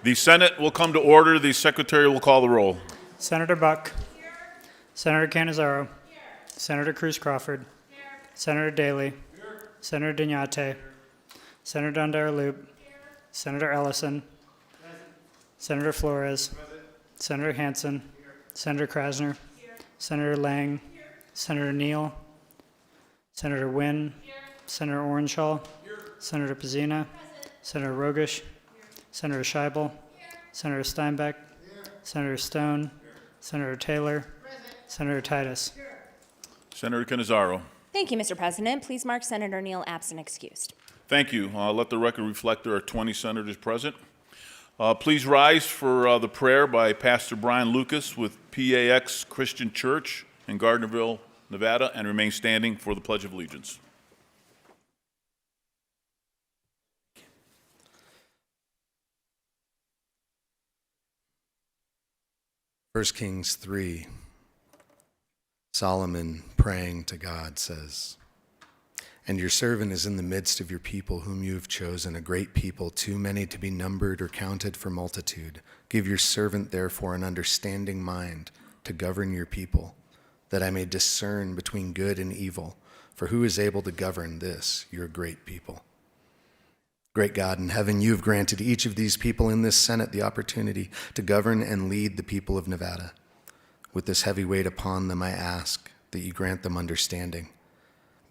The Senate will come to order. The Secretary will call the roll. Senator Buck. Senator Cannizzaro. Senator Cruz Crawford. Senator Daley. Senator Dignate. Senator Dondero-Loop. Senator Ellison. Senator Flores. Senator Hansen. Senator Krasner. Senator Lang. Senator Neal. Senator Wynn. Senator Orenshaw. Senator Pizzina. Senator Rogish. Senator Scheibel. Senator Steinbeck. Senator Stone. Senator Taylor. Senator Titus. Senator Cannizzaro. Thank you, Mr. President. Please mark Senator Neal absent excused. Thank you. Let the record reflect there are 20 senators present. Please rise for the prayer by Pastor Brian Lucas with PAX Christian Church in Gardnerville, Nevada, and remain standing for the Pledge of Allegiance. 1 Kings 3, Solomon praying to God says, "And your servant is in the midst of your people whom you have chosen, a great people, too many to be numbered or counted for multitude. Give your servant therefore an understanding mind to govern your people, that I may discern between good and evil. For who is able to govern this, your great people?" Great God in heaven, you have granted each of these people in this Senate the opportunity to govern and lead the people of Nevada. With this heavy weight upon them, I ask that you grant them understanding.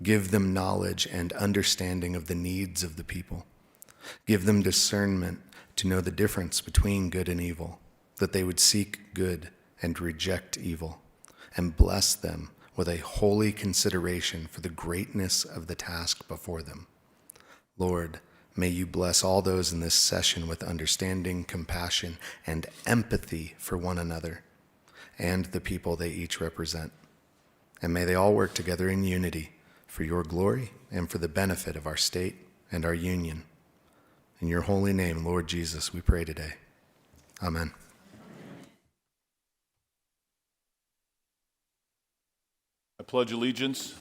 Give them knowledge and understanding of the needs of the people. Give them discernment to know the difference between good and evil, that they would seek good and reject evil, and bless them with a holy consideration for the greatness of the task before them. Lord, may you bless all those in this session with understanding, compassion, and empathy for one another and the people they each represent. And may they all work together in unity for your glory and for the benefit of our state and our union. In your holy name, Lord Jesus, we pray today. Amen. I pledge allegiance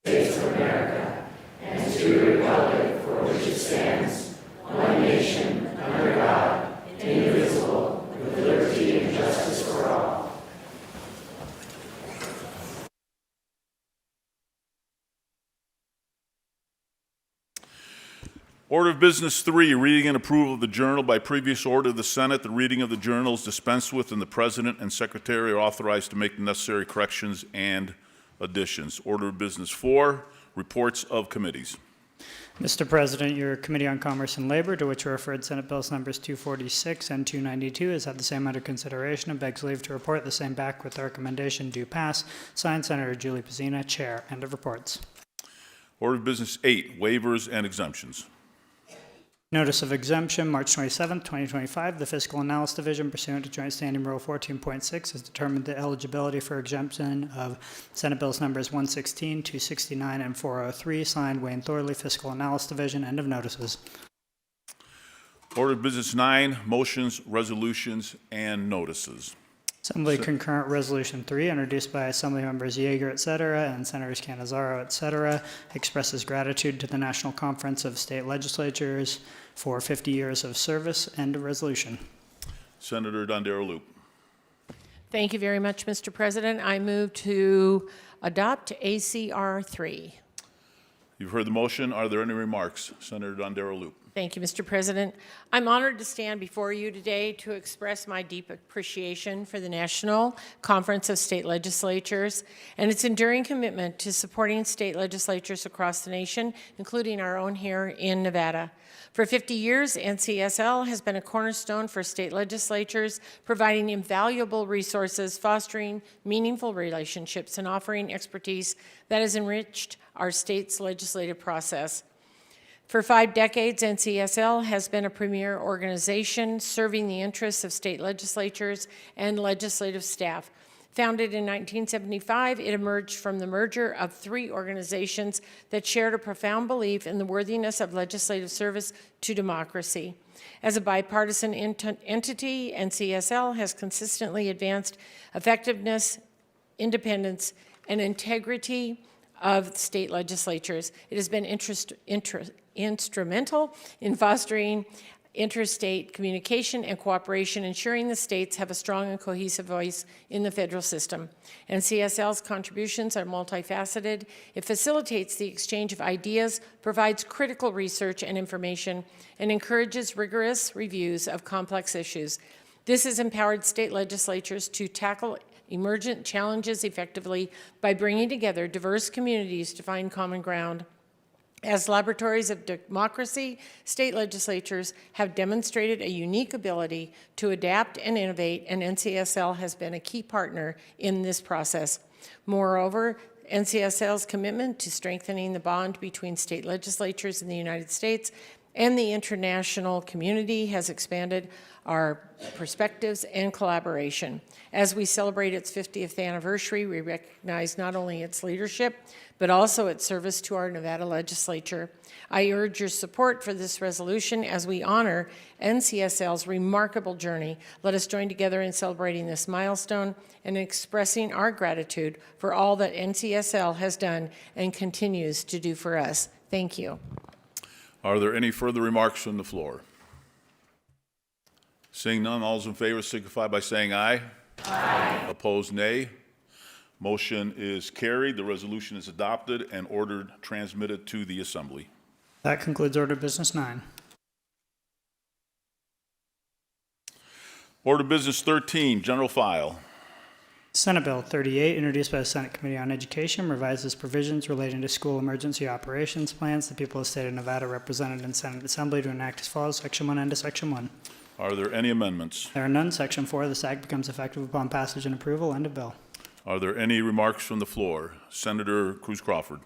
States of America and to the republic for which it stands, one nation, under God, indivisible, with liberty and justice for all. Order of Business 3, reading and approval of the journal. By previous order of the Senate, the reading of the journal is dispensed with, and the President and Secretary are authorized to make the necessary corrections and additions. Order of Business 4, reports of committees. Mr. President, your Committee on Commerce and Labor, to which are referred Senate Bills numbers 246 and 292, has had the same under consideration and begs leave to report the same back with the recommendation do pass. Signed, Senator Julie Pizzina, Chair. End of reports. Order of Business 8, waivers and exemptions. Notice of exemption, March 27, 2025. The Fiscal Analysis Division, pursuant to Joint Standing Rule 14.6, has determined the eligibility for exemption of Senate Bills numbers 116, 269, and 403. Signed, Wayne Thorley, Fiscal Analysis Division. End of notices. Order of Business 9, motions, resolutions, and notices. Assembly Concurrent Resolution 3, introduced by Assembly Members Yeager, et cetera, and Senators Cannizzaro, et cetera, expresses gratitude to the National Conference of State Legislatures for 50 years of service. End of resolution. Senator Dondero-Loop. Thank you very much, Mr. President. I move to adopt ACR 3. You've heard the motion. Are there any remarks? Senator Dondero-Loop. Thank you, Mr. President. I'm honored to stand before you today to express my deep appreciation for the National Conference of State Legislatures and its enduring commitment to supporting state legislatures across the nation, including our own here in Nevada. For 50 years, NCSL has been a cornerstone for state legislatures, providing invaluable resources, fostering meaningful relationships, and offering expertise that has enriched our state's legislative process. For 5 decades, NCSL has been a premier organization serving the interests of state legislatures and legislative staff. Founded in 1975, it emerged from the merger of 3 organizations that shared a profound belief in the worthiness of legislative service to democracy. As a bipartisan entity, NCSL has consistently advanced effectiveness, independence, and integrity of state legislatures. It has been instrumental in fostering interstate communication and cooperation, ensuring the states have a strong and cohesive voice in the federal system. NCSL's contributions are multifaceted. It facilitates the exchange of ideas, provides critical research and information, and encourages rigorous reviews of complex issues. This has empowered state legislatures to tackle emergent challenges effectively by bringing together diverse communities to find common ground. As laboratories of democracy, state legislatures have demonstrated a unique ability to adapt and innovate, and NCSL has been a key partner in this process. Moreover, NCSL's commitment to strengthening the bond between state legislatures in the United States and the international community has expanded our perspectives and collaboration. As we celebrate its 50th anniversary, we recognize not only its leadership, but also its service to our Nevada legislature. I urge your support for this resolution as we honor NCSL's remarkable journey. Let us join together in celebrating this milestone and expressing our gratitude for all that NCSL has done and continues to do for us. Thank you. Are there any further remarks from the floor? Seeing none, all those in favor signify by saying aye. Aye. Opposed, nay. Motion is carried. The resolution is adopted and ordered transmitted to the Assembly. That concludes Order of Business 9. Order of Business 13, General File. Senate Bill 38, introduced by the Senate Committee on Education, revises provisions relating to school emergency operations plans. The people of the state of Nevada represented in Senate Assembly to enact as follows, Section 1 and to Section 1. Are there any amendments? There are none. Section 4, this act becomes effective upon passage and approval. End of bill. Are there any remarks from the floor? Senator Cruz Crawford.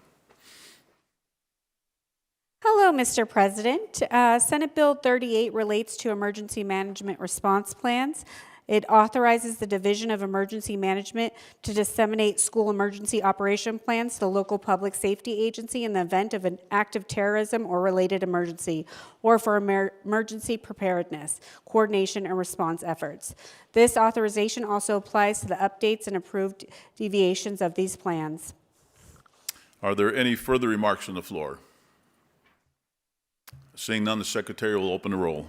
Hello, Mr. President. Senate Bill 38 relates to emergency management response plans. It authorizes the Division of Emergency Management to disseminate school emergency operation plans to the local public safety agency in the event of an act of terrorism or related emergency, or for emergency preparedness, coordination, and response efforts. This authorization also applies to the updates and approved deviations of these plans. Are there any further remarks from the floor? Seeing none, the Secretary will open the roll.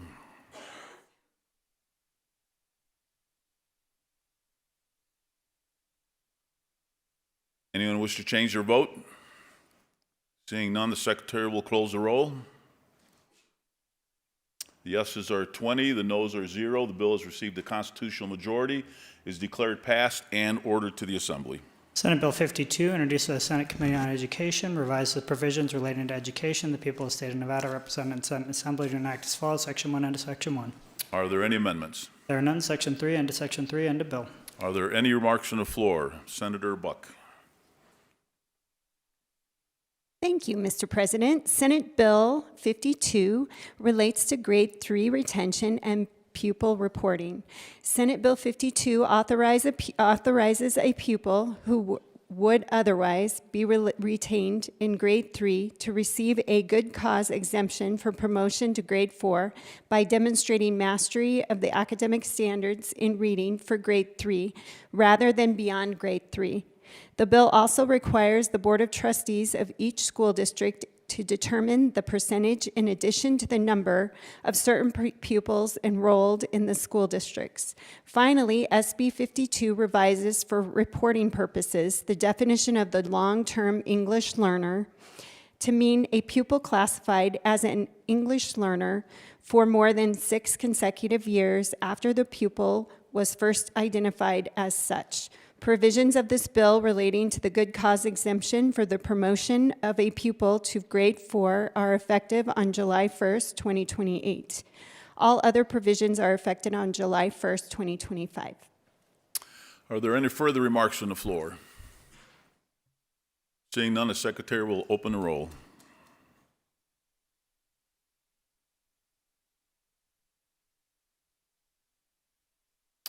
Anyone wish to change their vote? Seeing none, the Secretary will close the roll. The yeses are 20, the noes are 0. The bill has received a constitutional majority, is declared passed, and ordered to the Assembly. Senate Bill 52, introduced by the Senate Committee on Education, revises the provisions relating to education. The people of the state of Nevada represented in Senate Assembly to enact as follows, Section 1 and to Section 1. Are there any amendments? There are none. Section 3 and to Section 3. End of bill. Are there any remarks from the floor? Senator Buck. Thank you, Mr. President. Senate Bill 52 relates to grade 3 retention and pupil reporting. Senate Bill 52 authorizes a pupil who would otherwise be retained in grade 3 to receive a good cause exemption for promotion to grade 4 by demonstrating mastery of the academic standards in reading for grade 3 rather than beyond grade 3. The bill also requires the Board of Trustees of each school district to determine the percentage in addition to the number of certain pupils enrolled in the school districts. Finally, SB 52 revises for reporting purposes the definition of the long-term English learner to mean a pupil classified as an English learner for more than 6 consecutive years after the pupil was first identified as such. Provisions of this bill relating to the good cause exemption for the promotion of a pupil to grade 4 are effective on July 1st, 2028. All other provisions are effective on July 1st, 2025. Are there any further remarks from the floor? Seeing none, the Secretary will open the roll.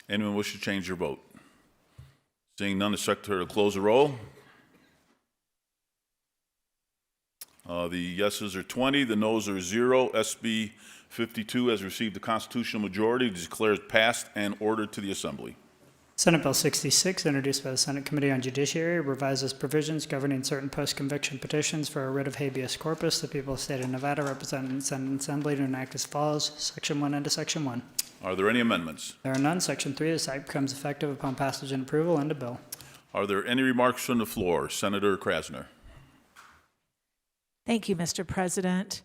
Anyone wish to change their vote? Seeing none, the Secretary will close the roll. The yeses are 20, the noes are 0. SB 52 has received the constitutional majority, declared passed and ordered to the Assembly. Senate Bill 66, introduced by the Senate Committee on Judiciary, revises provisions governing certain post-conviction petitions for a writ of habeas corpus. The people of the state of Nevada, represented in the Senate Assembly, to enact as follows. Section 1 into Section 1. Are there any amendments? There are none. Section 3, this act becomes effective upon passage and approval. End of bill. Are there any remarks from the floor? Senator Krasner. Thank you, Mr. President.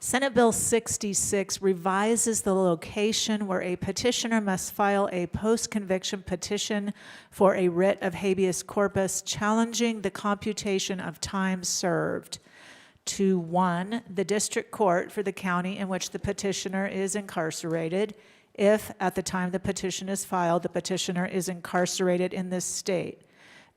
Senate Bill 66 revises the location where a petitioner must file a post-conviction petition for a writ of habeas corpus challenging the computation of time served to 1, the district court for the county in which the petitioner is incarcerated, if at the time the petition is filed, the petitioner is incarcerated in this state.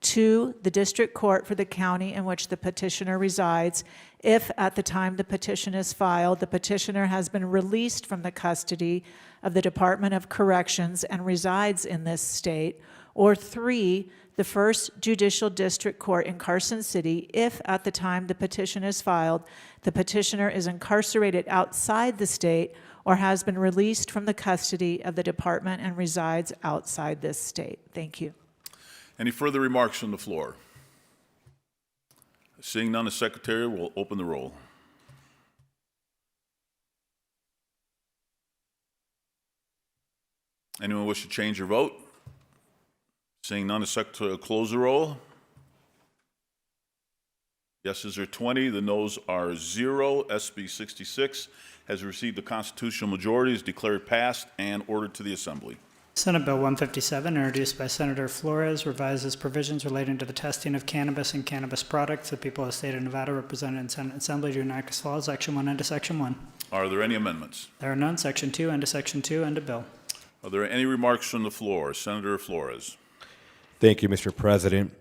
2, the district court for the county in which the petitioner resides, if at the time the petition is filed, the petitioner has been released from the custody of the Department of Corrections and resides in this state. Or 3, the first judicial district court in Carson City, if at the time the petition is filed, the petitioner is incarcerated outside the state or has been released from the custody of the department and resides outside this state. Thank you. Any further remarks from the floor? Seeing none, the secretary will open the roll. Anyone wish to change your vote? Seeing none, the secretary will close the roll. Yeses are 20, the noes are 0. SB 66 has received the constitutional majority, is declared passed, and ordered to the Assembly. Senate Bill 157, introduced by Senator Flores, revises provisions relating to the testing of cannabis and cannabis products. The people of the state of Nevada, represented in Senate Assembly, to enact as follows. Section 1 into Section 1. Are there any amendments? There are none. Section 2 into Section 2. End of bill. Are there any remarks from the floor? Senator Flores. Thank you, Mr. President.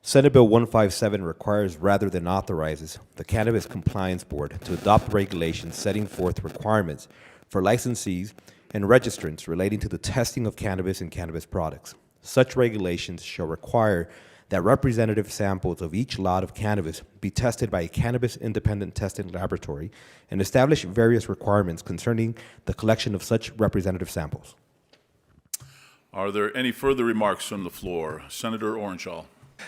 Senate Bill 157 requires rather than authorizes the Cannabis Compliance Board to adopt regulations setting forth requirements for licensees and registrants relating to the testing of cannabis and cannabis products. Such regulations shall require that representative samples of each lot of cannabis be tested by a cannabis independent testing laboratory and establish various requirements concerning the collection of such representative samples. Are there any further remarks from the floor? Senator Orenshaw.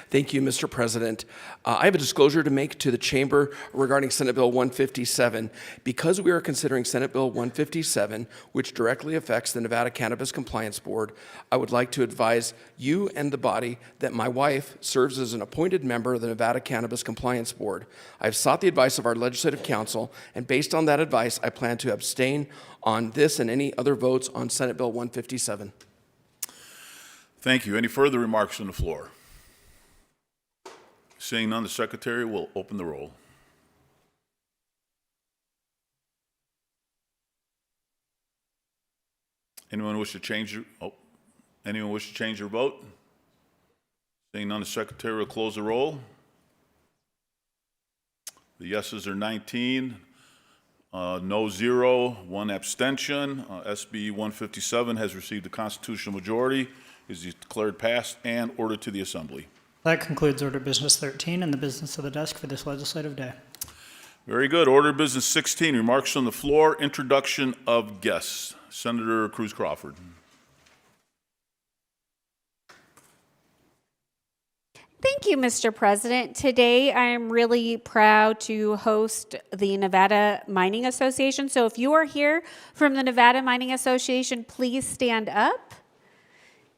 Thank you, Mr. President. I have a disclosure to make to the Chamber regarding Senate Bill 157. Because we are considering Senate Bill 157, which directly affects the Nevada Cannabis Compliance Board, I would like to advise you and the body that my wife serves as an appointed member of the Nevada Cannabis Compliance Board. I have sought the advice of our legislative counsel, and based on that advice, I plan to abstain on this and any other votes on Senate Bill 157. Thank you. Any further remarks from the floor? Seeing none, the secretary will open the roll. Anyone wish to change your vote? Seeing none, the secretary will close the roll. The yeses are 19, no 0, 1 abstention. SB 157 has received the constitutional majority, is declared passed, and ordered to the Assembly. That concludes Order Business 13 and the business of the desk for this legislative day. Very good. Order Business 16, remarks on the floor, introduction of guests. Senator Cruz Crawford. Thank you, Mr. President. Today, I am really proud to host the Nevada Mining Association. So if you are here from the Nevada Mining Association, please stand up.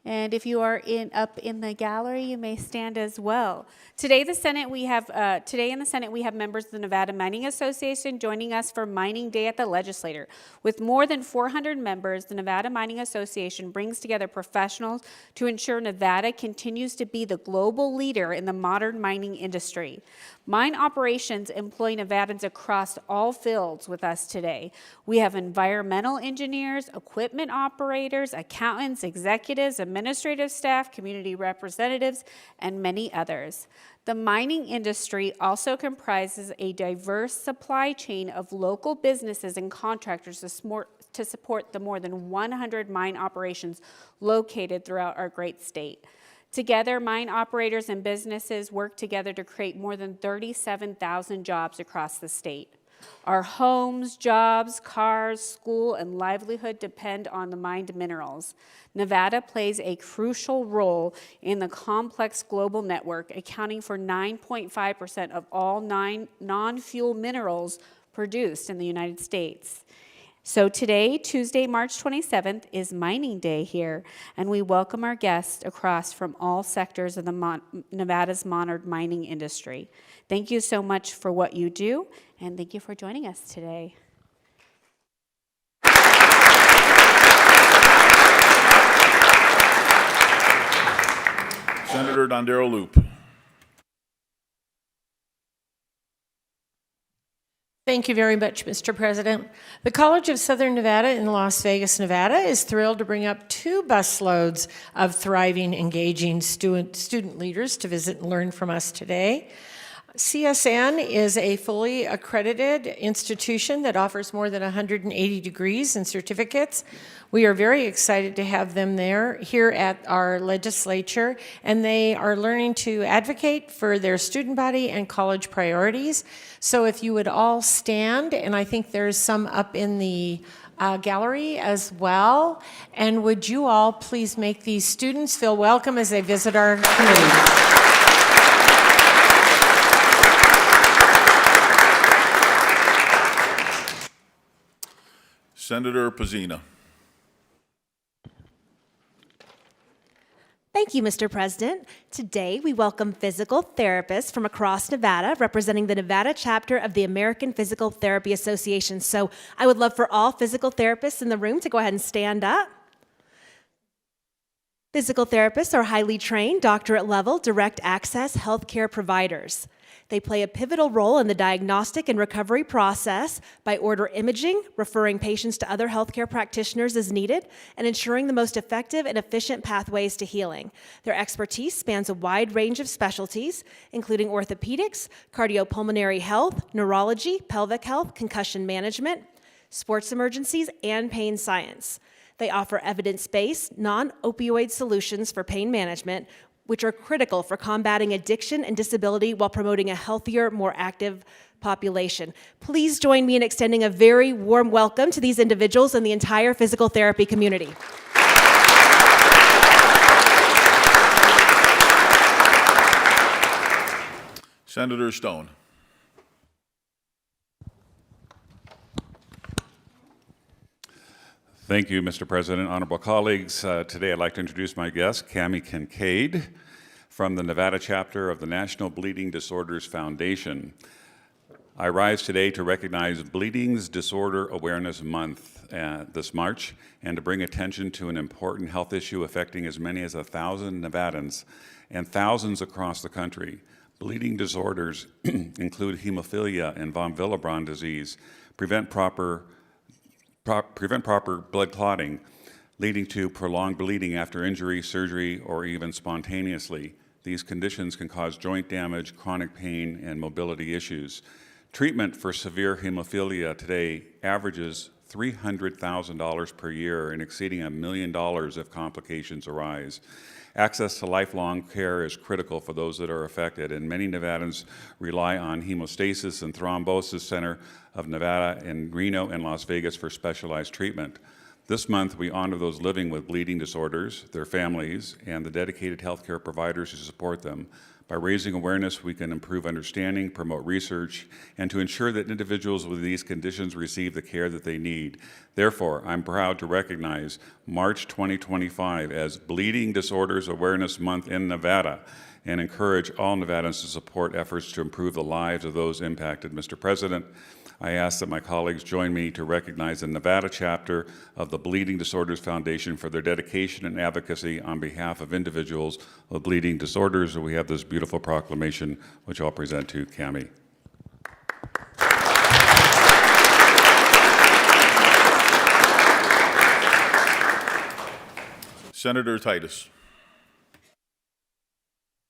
And if you are up in the gallery, you may stand as well. Today in the Senate we have members of the Nevada Mining Association joining us for Mining Day at the Legislature. With more than 400 members, the Nevada Mining Association brings together professionals to ensure Nevada continues to be the global leader in the modern mining industry. Mine operations employ Nevadans across all fields with us today. We have environmental engineers, equipment operators, accountants, executives, administrative staff, community representatives, and many others. The mining industry also comprises a diverse supply chain of local businesses and contractors to support the more than 100 mine operations located throughout our great state. Together, mine operators and businesses work together to create more than 37,000 jobs across the state. Our homes, jobs, cars, school, and livelihood depend on the mined minerals. Nevada plays a crucial role in the complex global network, accounting for 9.5% of all non-fuel minerals produced in the United States. So today, Tuesday, March 27th, is Mining Day here, and we welcome our guests across from all sectors of the Nevada's modern mining industry. Thank you so much for what you do, and thank you for joining us today. Senator Dondero Loop. Thank you very much, Mr. President. The College of Southern Nevada in Las Vegas, Nevada is thrilled to bring up 2 busloads of thriving, engaging student leaders to visit and learn from us today. CSN is a fully accredited institution that offers more than 180 degrees and certificates. We are very excited to have them here at our legislature, and they are learning to advocate for their student body and college priorities. So if you would all stand, and I think there's some up in the gallery as well, and would you all please make these students feel welcome as they visit our committee. Senator Pizzina. Thank you, Mr. President. Today, we welcome physical therapists from across Nevada, representing the Nevada chapter of the American Physical Therapy Association. So I would love for all physical therapists in the room to go ahead and stand up. Physical therapists are highly trained, doctorate level, direct access healthcare providers. They play a pivotal role in the diagnostic and recovery process by order imaging, referring patients to other healthcare practitioners as needed, and ensuring the most effective and efficient pathways to healing. Their expertise spans a wide range of specialties, including orthopedics, cardiopulmonary health, neurology, pelvic health, concussion management, sports emergencies, and pain science. They offer evidence-based, non-opioid solutions for pain management, which are critical for combating addiction and disability while promoting a healthier, more active population. Please join me in extending a very warm welcome to these individuals and the entire physical therapy community. Senator Stone. Thank you, Mr. President. Honorable colleagues, today I'd like to introduce my guest, Cami Kincaid, from the Nevada chapter of the National Bleeding Disorders Foundation. I rise today to recognize Bleeding Disorder Awareness Month this March and to bring attention to an important health issue affecting as many as 1,000 Nevadans and thousands across the country. Bleeding disorders include hemophilia and von Willebrand disease, prevent proper blood clotting, leading to prolonged bleeding after injury, surgery, or even spontaneously. These conditions can cause joint damage, chronic pain, and mobility issues. Treatment for severe hemophilia today averages $300,000 per year and exceeding $1 million if complications arise. Access to lifelong care is critical for those that are affected, and many Nevadans rely on Hemostasis and Thrombosis Center of Nevada in Reno and Las Vegas for specialized treatment. This month, we honor those living with bleeding disorders, their families, and the dedicated healthcare providers who support them. By raising awareness, we can improve understanding, promote research, and to ensure that individuals with these conditions receive the care that they need. Therefore, I'm proud to recognize March 2025 as Bleeding Disorders Awareness Month in Nevada and encourage all Nevadans to support efforts to improve the lives of those impacted. Mr. President, I ask that my colleagues join me to recognize the Nevada chapter of the Bleeding Disorders Foundation for their dedication and advocacy on behalf of individuals with bleeding disorders. We have this beautiful proclamation, which I'll present to Cami. Senator Titus.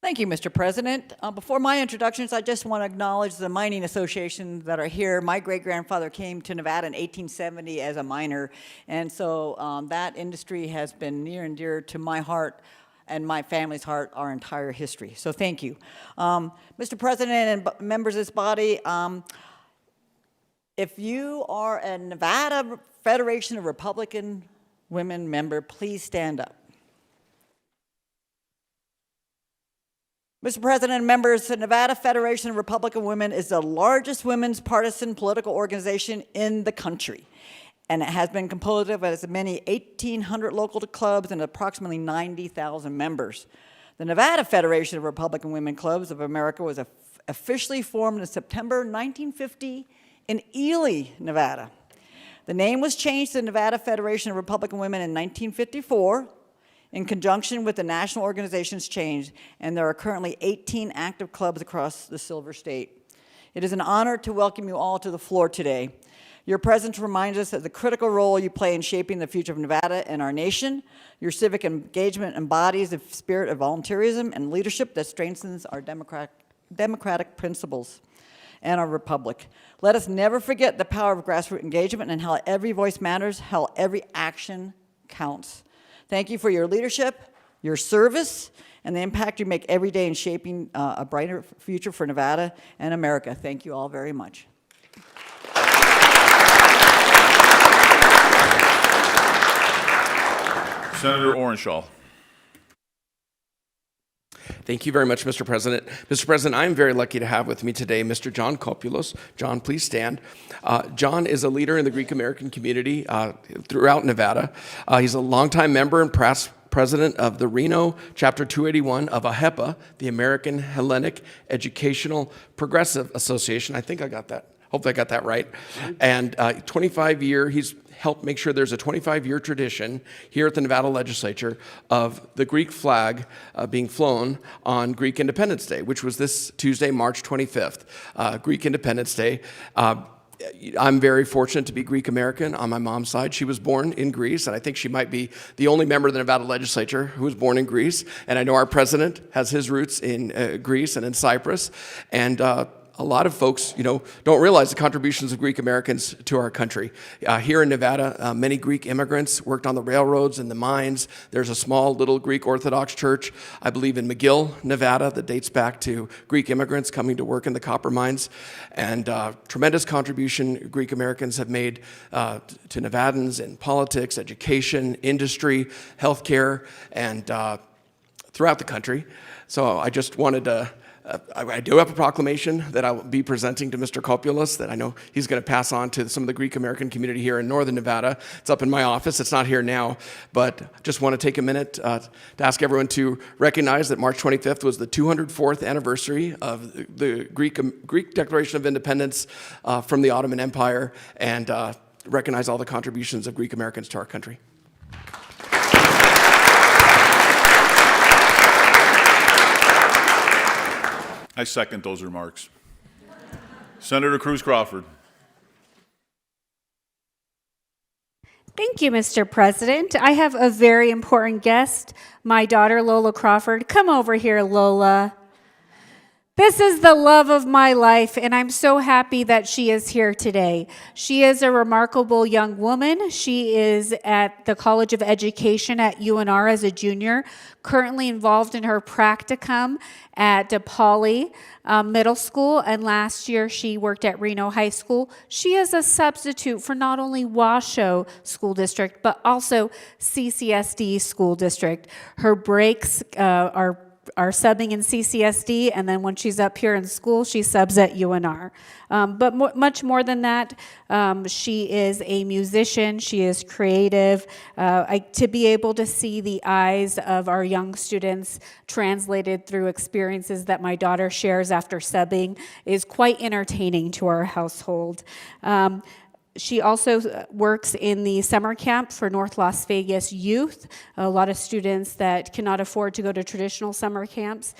Thank you, Mr. President. Before my introductions, I just want to acknowledge the mining associations that are here. My great-grandfather came to Nevada in 1870 as a miner, and so that industry has been near and dear to my heart and my family's heart our entire history. So thank you. Mr. President and members of this body, If you are a Nevada Federation of Republican Women member, please stand up. Mr. President and members, the Nevada Federation of Republican Women is the largest women's partisan political organization in the country. And it has been composed of as many 1,800 local clubs and approximately 90,000 members. The Nevada Federation of Republican Women Clubs of America was officially formed in September 1950 in Ely, Nevada. The name was changed to the Nevada Federation of Republican Women in 1954 in conjunction with the national organization's change, and there are currently 18 active clubs across the Silver State. It is an honor to welcome you all to the floor today. Your presence reminds us of the critical role you play in shaping the future of Nevada and our nation. Your civic engagement embodies the spirit of volunteerism and leadership that strengthens our democratic principles and our republic. Let us never forget the power of grassroots engagement and how every voice matters, how every action counts. Thank you for your leadership, your service, and the impact you make every day in shaping a brighter future for Nevada and America. Thank you all very much. Senator Orenshaw. Thank you very much, Mr. President. Mr. President, I'm very lucky to have with me today Mr. John Kopulos. John, please stand. John is a leader in the Greek American community throughout Nevada. He's a longtime member and past president of the Reno Chapter 281 of AHEPA, the American Hellenic Educational Progressive Association. I think I got that. Hopefully I got that right. And 25-year, he's helped make sure there's a 25-year tradition here at the Nevada Legislature of the Greek flag being flown on Greek Independence Day, which was this Tuesday, March 25th, Greek Independence Day. I'm very fortunate to be Greek American on my mom's side. She was born in Greece, and I think she might be the only member of the Nevada Legislature who was born in Greece. And I know our president has his roots in Greece and in Cyprus. And a lot of folks, don't realize the contributions of Greek Americans to our country. Here in Nevada, many Greek immigrants worked on the railroads and the mines. There's a small little Greek Orthodox church, I believe in McGill, Nevada, that dates back to Greek immigrants coming to work in the copper mines. And tremendous contribution Greek Americans have made to Nevadans in politics, education, industry, healthcare, and throughout the country. So I just wanted to I do have a proclamation that I will be presenting to Mr. Kopulos that I know he's going to pass on to some of the Greek American community here in northern Nevada. It's up in my office. It's not here now, but just want to take a minute to ask everyone to recognize that March 25th was the 204th anniversary of the Greek Declaration of Independence from the Ottoman Empire, and recognize all the contributions of Greek Americans to our country. I second those remarks. Senator Cruz Crawford. Thank you, Mr. President. I have a very important guest, my daughter, Lola Crawford. Come over here, Lola. This is the love of my life, and I'm so happy that she is here today. She is a remarkable young woman. She is at the College of Education at UNR as a junior, currently involved in her practicum at DePauli Middle School, and last year she worked at Reno High School. She is a substitute for not only Washoe School District, but also CCSD School District. Her breaks are subbing in CCSD, and then when she's up here in school, she subs at UNR. But much more than that, she is a musician, she is creative. To be able to see the eyes of our young students translated through experiences that my daughter shares after subbing is quite entertaining to our household. She also works in the summer camp for North Las Vegas youth, a lot of students that cannot afford to go to traditional summer camps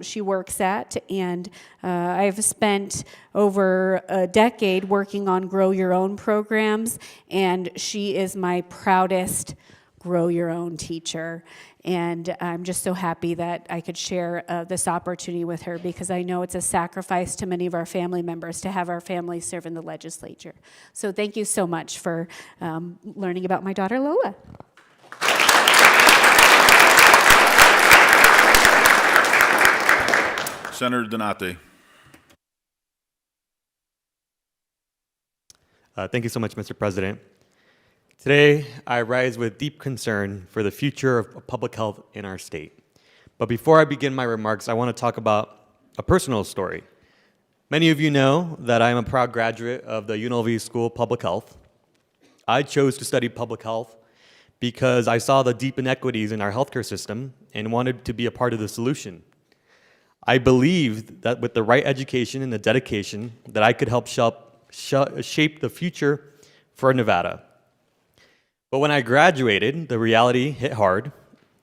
she works at. And I've spent over a decade working on Grow Your Own programs, and she is my proudest Grow Your Own teacher. And I'm just so happy that I could share this opportunity with her, because I know it's a sacrifice to many of our family members to have our family serve in the legislature. So thank you so much for learning about my daughter, Lola. Senator Donate. Thank you so much, Mr. President. Today, I rise with deep concern for the future of public health in our state. But before I begin my remarks, I want to talk about a personal story. Many of you know that I am a proud graduate of the UNLV School of Public Health. I chose to study public health because I saw the deep inequities in our healthcare system and wanted to be a part of the solution. I believed that with the right education and the dedication that I could help shape the future for Nevada. But when I graduated, the reality hit hard.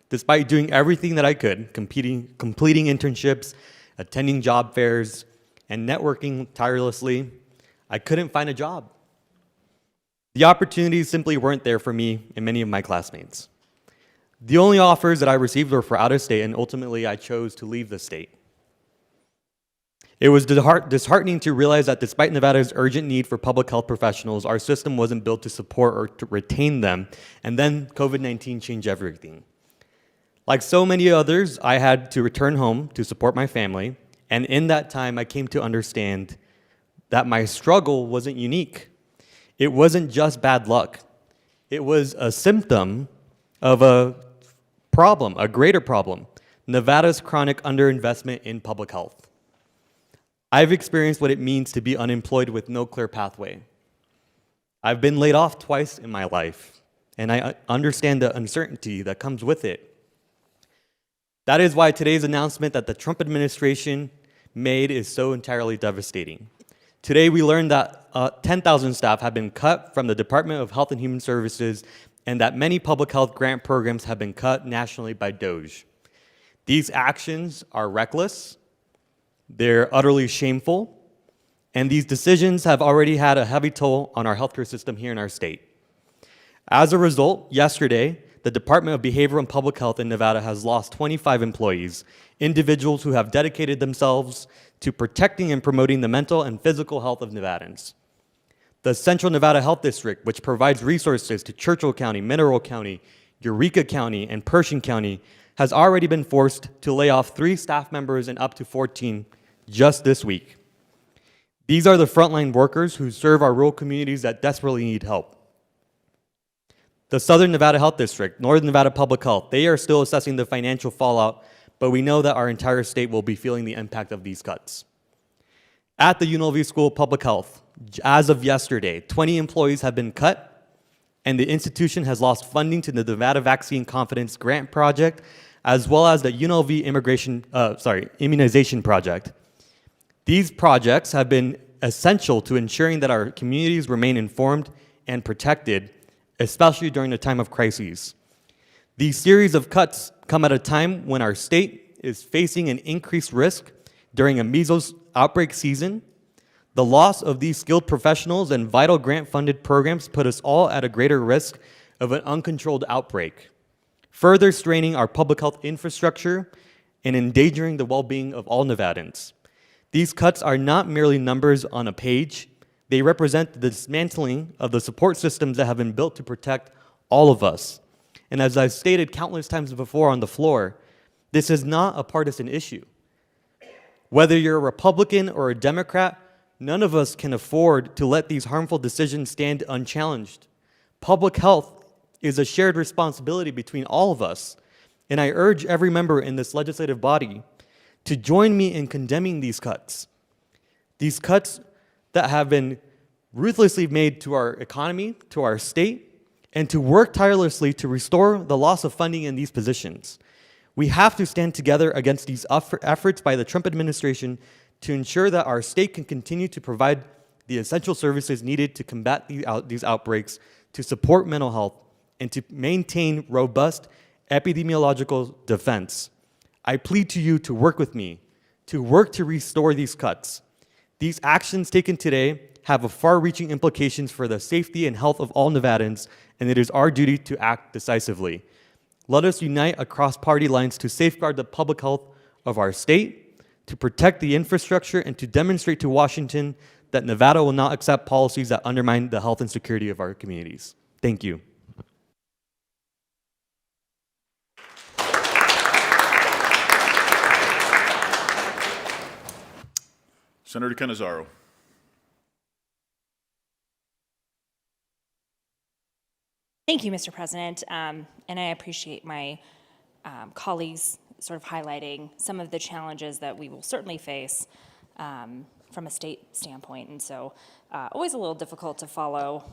Despite doing everything that I could, completing internships, attending job fairs, and networking tirelessly, I couldn't find a job. The opportunities simply weren't there for me and many of my classmates. The only offers that I received were for out of state, and ultimately I chose to leave the state. It was disheartening to realize that despite Nevada's urgent need for public health professionals, our system wasn't built to support or to retain them, and then COVID-19 changed everything. Like so many others, I had to return home to support my family, and in that time I came to understand that my struggle wasn't unique. It wasn't just bad luck. It was a symptom of a problem, a greater problem, Nevada's chronic underinvestment in public health. I've experienced what it means to be unemployed with no clear pathway. I've been laid off twice in my life, and I understand the uncertainty that comes with it. That is why today's announcement that the Trump administration made is so entirely devastating. Today we learned that 10,000 staff have been cut from the Department of Health and Human Services and that many public health grant programs have been cut nationally by DOGE. These actions are reckless, they're utterly shameful, and these decisions have already had a heavy toll on our healthcare system here in our state. As a result, yesterday, the Department of Behavioral and Public Health in Nevada has lost 25 employees, individuals who have dedicated themselves to protecting and promoting the mental and physical health of Nevadans. The Central Nevada Health District, which provides resources to Churchill County, Mineral County, Eureka County, and Pershing County, has already been forced to lay off 3 staff members and up to 14 just this week. These are the frontline workers who serve our rural communities that desperately need help. The Southern Nevada Health District, Northern Nevada Public Health, they are still assessing the financial fallout, but we know that our entire state will be feeling the impact of these cuts. At the UNLV School of Public Health, as of yesterday, 20 employees have been cut, and the institution has lost funding to the Nevada Vaccine Confidence Grant Project, as well as the UNLV Immunization Project. These projects have been essential to ensuring that our communities remain informed and protected, especially during a time of crises. These series of cuts come at a time when our state is facing an increased risk during a measles outbreak season. The loss of these skilled professionals and vital grant-funded programs put us all at a greater risk of an uncontrolled outbreak, further straining our public health infrastructure and endangering the well-being of all Nevadans. These cuts are not merely numbers on a page. They represent the dismantling of the support systems that have been built to protect all of us. And as I've stated countless times before on the floor, this is not a partisan issue. Whether you're a Republican or a Democrat, none of us can afford to let these harmful decisions stand unchallenged. Public health is a shared responsibility between all of us, and I urge every member in this legislative body to join me in condemning these cuts. These cuts that have been ruthlessly made to our economy, to our state, and to work tirelessly to restore the loss of funding in these positions. We have to stand together against these efforts by the Trump administration to ensure that our state can continue to provide the essential services needed to combat these outbreaks, to support mental health, and to maintain robust epidemiological defense. I plead to you to work with me, to work to restore these cuts. These actions taken today have far-reaching implications for the safety and health of all Nevadans, and it is our duty to act decisively. Let us unite across party lines to safeguard the public health of our state, to protect the infrastructure, and to demonstrate to Washington that Nevada will not accept policies that undermine the health and security of our communities. Thank you. Senator Cannizzaro. Thank you, Mr. President, and I appreciate my colleagues sort of highlighting some of the challenges that we will certainly face from a state standpoint, and so always a little difficult to follow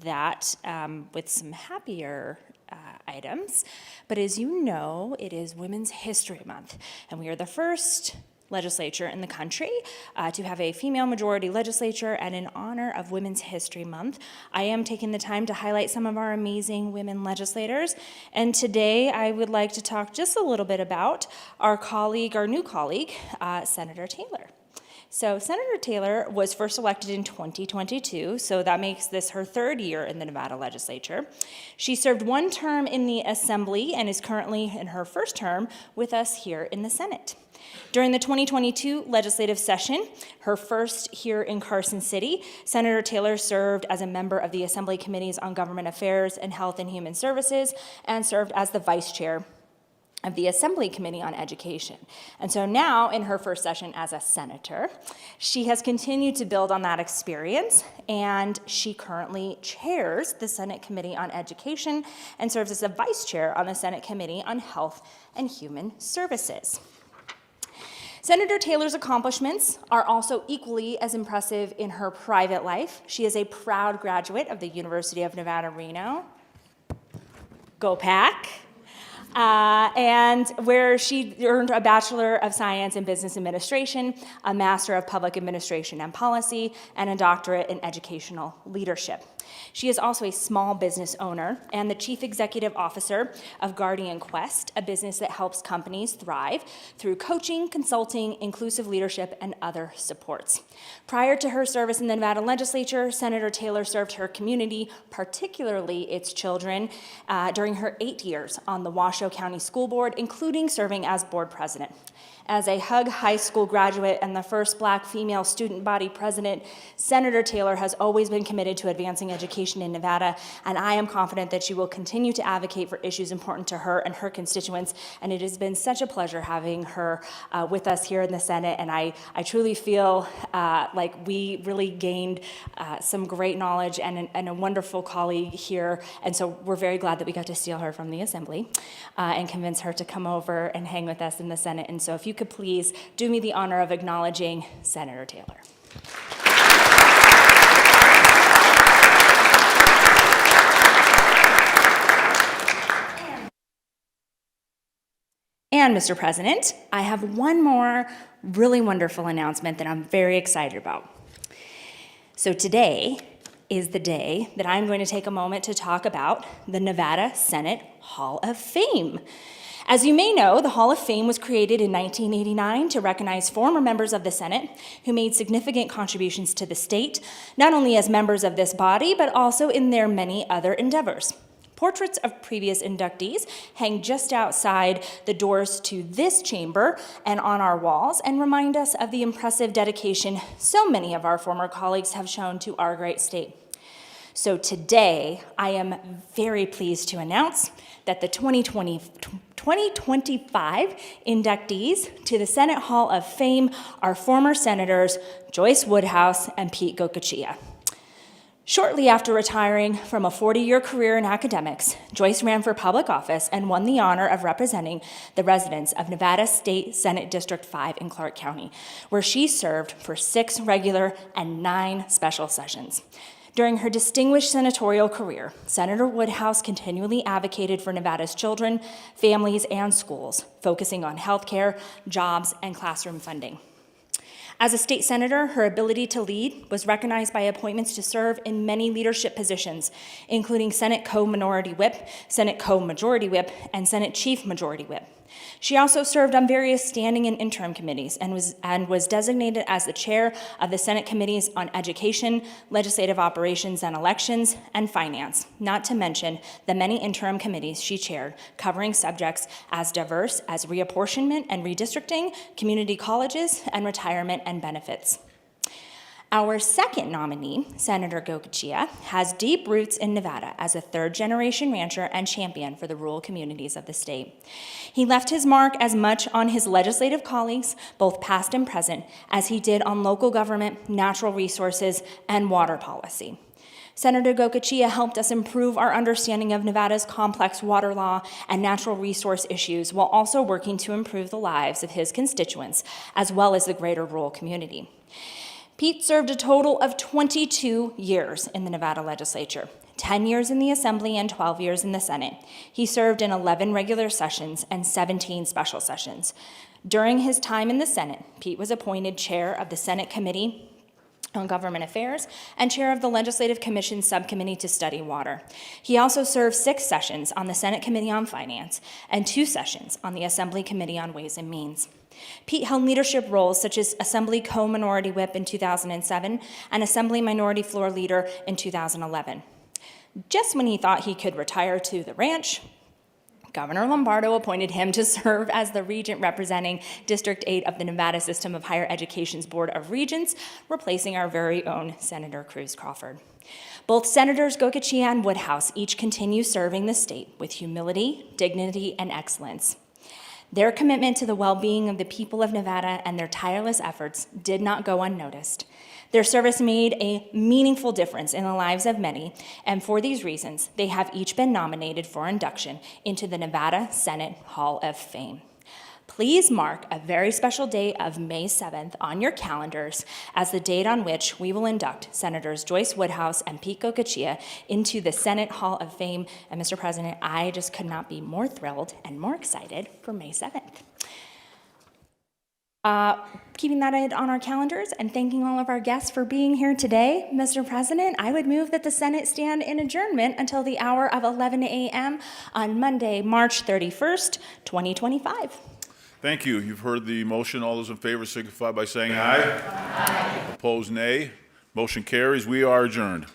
that with some happier items. But as you know, it is Women's History Month, and we are the first legislature in the country to have a female majority legislature, and in honor of Women's History Month, I am taking the time to highlight some of our amazing women legislators. And today I would like to talk just a little bit about our new colleague, Senator Taylor. So Senator Taylor was first elected in 2022, so that makes this her third year in the Nevada Legislature. She served one term in the Assembly and is currently in her first term with us here in the Senate. During the 2022 legislative session, her first here in Carson City, Senator Taylor served as a member of the Assembly Committees on Government Affairs and Health and Human Services and served as the vice chair of the Assembly Committee on Education. And so now, in her first session as a senator, she has continued to build on that experience, and she currently chairs the Senate Committee on Education and serves as a vice chair on the Senate Committee on Health and Human Services. Senator Taylor's accomplishments are also equally as impressive in her private life. She is a proud graduate of the University of Nevada, Reno. Go Pack! And where she earned a Bachelor of Science in Business Administration, a Master of Public Administration and Policy, and a doctorate in Educational Leadership. She is also a small business owner and the Chief Executive Officer of Guardian Quest, a business that helps companies thrive through coaching, consulting, inclusive leadership, and other supports. Prior to her service in the Nevada Legislature, Senator Taylor served her community, particularly its children, during her 8 years on the Washoe County School Board, including serving as board president. As a Hug High School graduate and the first Black female student body president, Senator Taylor has always been committed to advancing education in Nevada, and I am confident that she will continue to advocate for issues important to her and her constituents, and it has been such a pleasure having her with us here in the Senate, and I truly feel like we really gained some great knowledge and a wonderful colleague here, and so we're very glad that we got to steal her from the Assembly and convince her to come over and hang with us in the Senate, and so if you could please do me the honor of acknowledging Senator Taylor. And Mr. President, I have one more really wonderful announcement that I'm very excited about. So today is the day that I'm going to take a moment to talk about the Nevada Senate Hall of Fame. As you may know, the Hall of Fame was created in 1989 to recognize former members of the Senate who made significant contributions to the state, not only as members of this body, but also in their many other endeavors. Portraits of previous inductees hang just outside the doors to this chamber and on our walls and remind us of the impressive dedication so many of our former colleagues have shown to our great state. So today, I am very pleased to announce that the 2025 inductees to the Senate Hall of Fame are former Senators Joyce Woodhouse and Pete Goicoechea. Shortly after retiring from a 40-year career in academics, Joyce ran for public office and won the honor of representing the residents of Nevada State Senate District 5 in Clark County, where she served for 6 regular and 9 special sessions. During her distinguished senatorial career, Senator Woodhouse continually advocated for Nevada's children, families, and schools, focusing on healthcare, jobs, and classroom funding. As a state senator, her ability to lead was recognized by appointments to serve in many leadership positions, including Senate Co-Minority Whip, Senate Co-Majority Whip, and Senate Chief Majority Whip. She also served on various standing and interim committees and was designated as the chair of the Senate Committees on Education, Legislative Operations and Elections, and Finance, not to mention the many interim committees she chaired, covering subjects as diverse as reapportionment and redistricting, community colleges, and retirement and benefits. Our second nominee, Senator Goicoechea, has deep roots in Nevada as a third-generation rancher and champion for the rural communities of the state. He left his mark as much on his legislative colleagues, both past and present, as he did on local government, natural resources, and water policy. Senator Goicoechea helped us improve our understanding of Nevada's complex water law and natural resource issues while also working to improve the lives of his constituents as well as the greater rural community. Pete served a total of 22 years in the Nevada Legislature, 10 years in the Assembly and 12 years in the Senate. He served in 11 regular sessions and 17 special sessions. During his time in the Senate, Pete was appointed chair of the Senate Committee on Government Affairs and chair of the Legislative Commission's Subcommittee to Study Water. He also served 6 sessions on the Senate Committee on Finance and 2 sessions on the Assembly Committee on Ways and Means. Pete held leadership roles such as Assembly Co-Minority Whip in 2007 and Assembly Minority Floor Leader in 2011. Just when he thought he could retire to the ranch, Governor Lombardo appointed him to serve as the regent representing District 8 of the Nevada System of Higher Education's Board of Regents, replacing our very own Senator Cruz Crawford. Both Senators Goicoechea and Woodhouse each continue serving the state with humility, dignity, and excellence. Their commitment to the well-being of the people of Nevada and their tireless efforts did not go unnoticed. Their service made a meaningful difference in the lives of many, and for these reasons, they have each been nominated for induction into the Nevada Senate Hall of Fame. Please mark a very special date of May 7th on your calendars as the date on which we will induct Senators Joyce Woodhouse and Pete Goicoechea into the Senate Hall of Fame. And Mr. President, I just could not be more thrilled and more excited for May 7th. Keeping that on our calendars and thanking all of our guests for being here today, Mr. President, I would move that the Senate stand in adjournment until the hour of 11 a.m. on Monday, March 31st, 2025. Thank you. You've heard the motion. All those in favor signify by saying aye. Aye. Opposed, nay. Motion carries. We are adjourned.